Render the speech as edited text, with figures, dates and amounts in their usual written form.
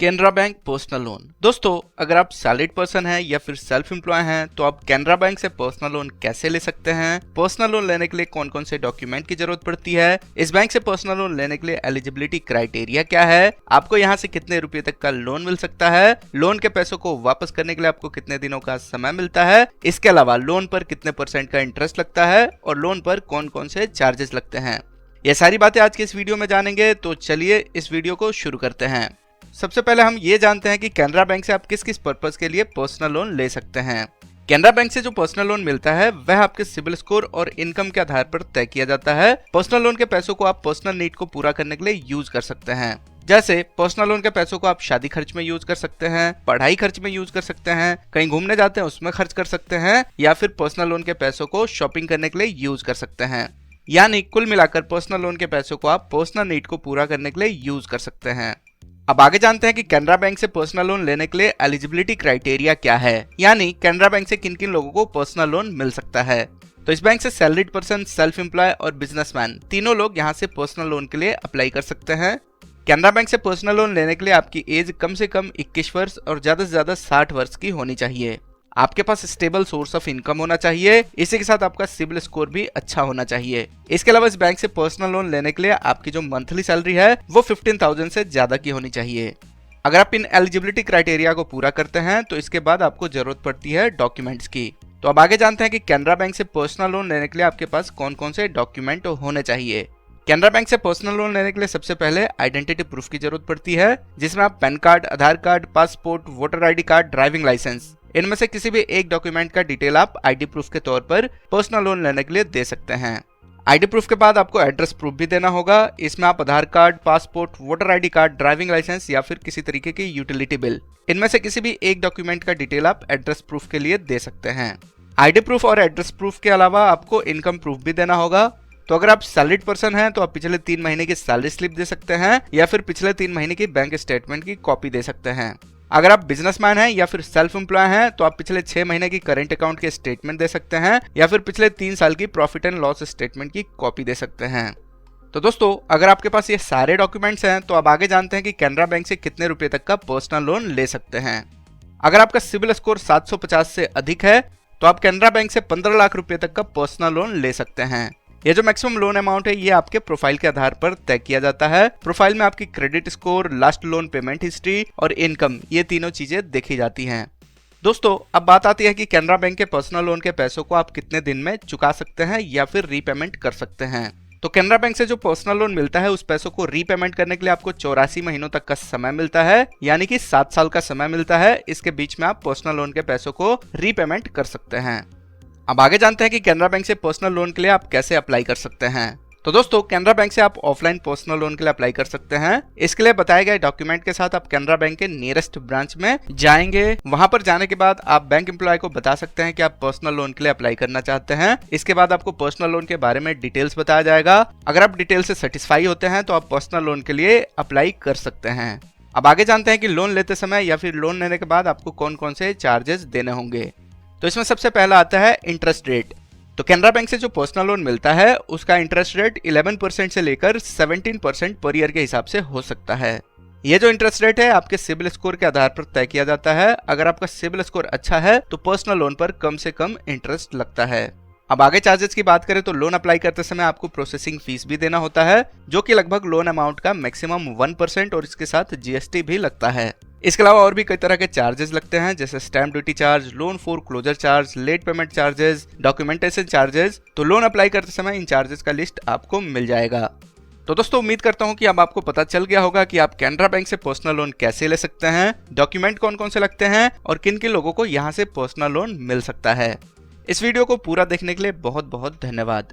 Canara bank personal loan. दोस्तों, अगर आप सैलरीड पर्सन हैं या फिर सेल्फ एम्प्लॉय हैं तो आप कैनरा बैंक से पर्सनल लोन कैसे ले सकते हैं, पर्सनल लोन लेने के लिए कौन कौन से डॉक्यूमेंट की जरूरत पड़ती है, इस बैंक से पर्सनल लोन लेने के लिए एलिजिबिलिटी क्राइटेरिया क्या है, आपको यहाँ से कितने रुपए तक का लोन मिल सकता है, लोन के पैसों को वापस करने के लिए आपको कितने दिनों का समय मिलता है, इसके अलावा लोन पर कितने % का इंटरेस्ट लगता है और लोन पर कौन कौन से चार्जेस लगते हैं, ये सारी बातें आज के इस वीडियो में जानेंगे। तो चलिए इस वीडियो को शुरू करते हैं। सबसे पहले हम ये जानते हैं कि कैनरा बैंक से आप किस किस पर्पस के लिए पर्सनल लोन ले सकते हैं। कैनरा बैंक से जो पर्सनल लोन मिलता है वह आपके सिबिल स्कोर और इनकम के आधार पर तय किया जाता है। पर्सनल लोन के पैसों को आप पर्सनल नीड को पूरा करने के लिए यूज कर सकते हैं। जैसे पर्सनल लोन के पैसों को आप शादी खर्च में यूज कर सकते हैं, पढ़ाई खर्च में यूज कर सकते हैं, कहीं घूमने जाते हैं उसमें खर्च कर सकते हैं, या फिर पर्सनल लोन के पैसों को शॉपिंग करने के लिए यूज कर सकते हैं। यानी कुल मिलाकर पर्सनल लोन के पैसों को आप पर्सनल नीड को पूरा करने के लिए यूज कर सकते हैं। अब आगे जानते हैं कि कैनरा बैंक से पर्सनल लोन लेने के लिए एलिजिबिलिटी क्राइटेरिया क्या है, यानी कैनरा बैंक से किन किन लोगों को पर्सनल लोन मिल सकता है। तो इस बैंक से सैलरीड पर्सन, सेल्फ एम्प्लॉय और बिजनेसमैन तीनों लोग यहाँ से पर्सनल लोन के लिए अप्लाई कर सकते हैं। कैनरा बैंक से पर्सनल लोन लेने के लिए आपकी एज कम से कम 21 वर्ष और ज्यादा से ज्यादा 60 वर्ष की होनी चाहिए। आपके पास स्टेबल सोर्स ऑफ इनकम होना चाहिए, इसी के साथ आपका सिबिल स्कोर भी अच्छा होना चाहिए। इसके अलावा इस बैंक से पर्सनल लोन लेने के लिए आपकी जो मंथली सैलरी है वो 15,000 से ज्यादा की होनी चाहिए। अगर आप इन एलिजिबिलिटी क्राइटेरिया को पूरा करते हैं तो इसके बाद आपको जरूरत पड़ती है डॉक्यूमेंट्स की। तो अब आगे जानते हैं कि कैनरा बैंक से पर्सनल लोन लेने के लिए आपके पास कौन कौन से डॉक्यूमेंट होने चाहिए। कैनरा बैंक से पर्सनल लोन लेने के लिए सबसे पहले आइडेंटिटी प्रूफ की जरूरत पड़ती है, जिसमें आप PAN card, Aadhaar card, passport, voter ID card, driving licence, इनमें से किसी भी एक डॉक्यूमेंट का डिटेल आप ID प्रूफ के तौर पर पर्सनल लोन लेने के लिए दे सकते हैं। ID प्रूफ के बाद आपको एड्रेस प्रूफ भी देना होगा। इसमें आप Aadhaar card, passport, voter ID card, driving licence या फिर किसी तरीके की यूटिलिटी बिल, इनमें से किसी भी एक डॉक्यूमेंट का डिटेल आप एड्रेस प्रूफ के लिए दे सकते हैं। ID प्रूफ और एड्रेस प्रूफ के अलावा आपको इनकम प्रूफ भी देना होगा। तो अगर आप सैलरीड पर्सन हैं तो आप पिछले 3 महीने की सैलरी स्लिप दे सकते हैं या फिर पिछले 3 महीने की बैंक स्टेटमेंट की कॉपी दे सकते हैं। अगर आप बिजनेसमैन हैं या फिर सेल्फ एम्प्लॉय हैं तो आप पिछले 6 महीने की करंट अकाउंट के स्टेटमेंट दे सकते हैं या फिर पिछले 3 साल की प्रॉफिट एंड लॉस स्टेटमेंट की कॉपी दे सकते हैं। तो दोस्तों, अगर आपके पास ये सारे डॉक्यूमेंट्स हैं तो अब आगे जानते हैं कि कैनरा बैंक से कितने रुपए तक का पर्सनल लोन ले सकते हैं। अगर आपका सिबिल स्कोर 750 से अधिक है तो आप कैनरा बैंक से 15 लाख रुपए तक का पर्सनल लोन ले सकते हैं। ये जो मैक्सिमम लोन अमाउंट है ये आपके प्रोफाइल के आधार पर तय किया जाता है। प्रोफाइल में आपकी credit score, last loan payment history और इनकम, ये तीनों चीजें देखी जाती हैं। दोस्तों, अब बात आती है कि कैनरा बैंक के पर्सनल लोन के पैसों को आप कितने दिन में चुका सकते हैं या फिर रीपेमेंट कर सकते हैं। तो कैनरा बैंक से जो पर्सनल लोन मिलता है उस पैसों को रीपेमेंट करने के लिए आपको 84 महीनों तक का समय मिलता है, यानी कि 7 साल का समय मिलता है। इसके बीच में आप पर्सनल लोन के पैसों को रीपेमेंट कर सकते हैं। अब आगे जानते हैं कि कैनरा बैंक से पर्सनल लोन के लिए आप कैसे अप्लाई कर सकते हैं। तो दोस्तों, कैनरा बैंक से आप ऑफलाइन पर्सनल लोन के लिए अप्लाई कर सकते हैं। इसके लिए बताए गए डॉक्यूमेंट के साथ आप कैनरा बैंक के नियरेस्ट ब्रांच में जाएंगे। वहां पर जाने के बाद आप बैंक एम्प्लॉय को बता सकते हैं कि आप पर्सनल लोन के लिए अप्लाई करना चाहते हैं। इसके बाद आपको पर्सनल लोन के बारे में डिटेल्स बताया जाएगा। अगर आप डिटेल से सेटिस्फाई होते हैं तो आप पर्सनल लोन के लिए अप्लाई कर सकते हैं। अब आगे जानते हैं कि लोन लेते समय या फिर लोन लेने के बाद आपको कौन कौन से चार्जेस देने होंगे। तो इसमें सबसे पहला आता है इंटरेस्ट रेट। तो कैनरा बैंक से जो पर्सनल लोन मिलता है उसका इंटरेस्ट रेट 11% से लेकर 17% पर ईयर के हिसाब से हो सकता है। ये जो इंटरेस्ट रेट है आपके सिबिल स्कोर के आधार पर तय किया जाता है। अगर आपका सिबिल स्कोर अच्छा है तो पर्सनल लोन पर कम से कम इंटरेस्ट लगता है। अब आगे चार्जेस की बात करें तो लोन अप्लाई करते समय आपको प्रोसेसिंग फीस भी देना होता है, जो कि लगभग लोन अमाउंट का मैक्सिमम 1% और इसके साथ GST भी लगता है। इसके अलावा और भी कई तरह के चार्जेस लगते हैं, जैसे stamp duty charge, loan foreclosure charge, late payment charges, documentation charges. तो लोन अप्लाई करते समय इन चार्जेस का लिस्ट आपको मिल जाएगा। तो दोस्तों, उम्मीद करता हूं कि अब आपको पता चल गया होगा कि आप कैनरा बैंक से पर्सनल लोन कैसे ले सकते हैं, डॉक्यूमेंट कौन कौन से लगते हैं और किन किन लोगों को यहां से पर्सनल लोन मिल सकता है। इस वीडियो को पूरा देखने के लिए बहुत बहुत धन्यवाद।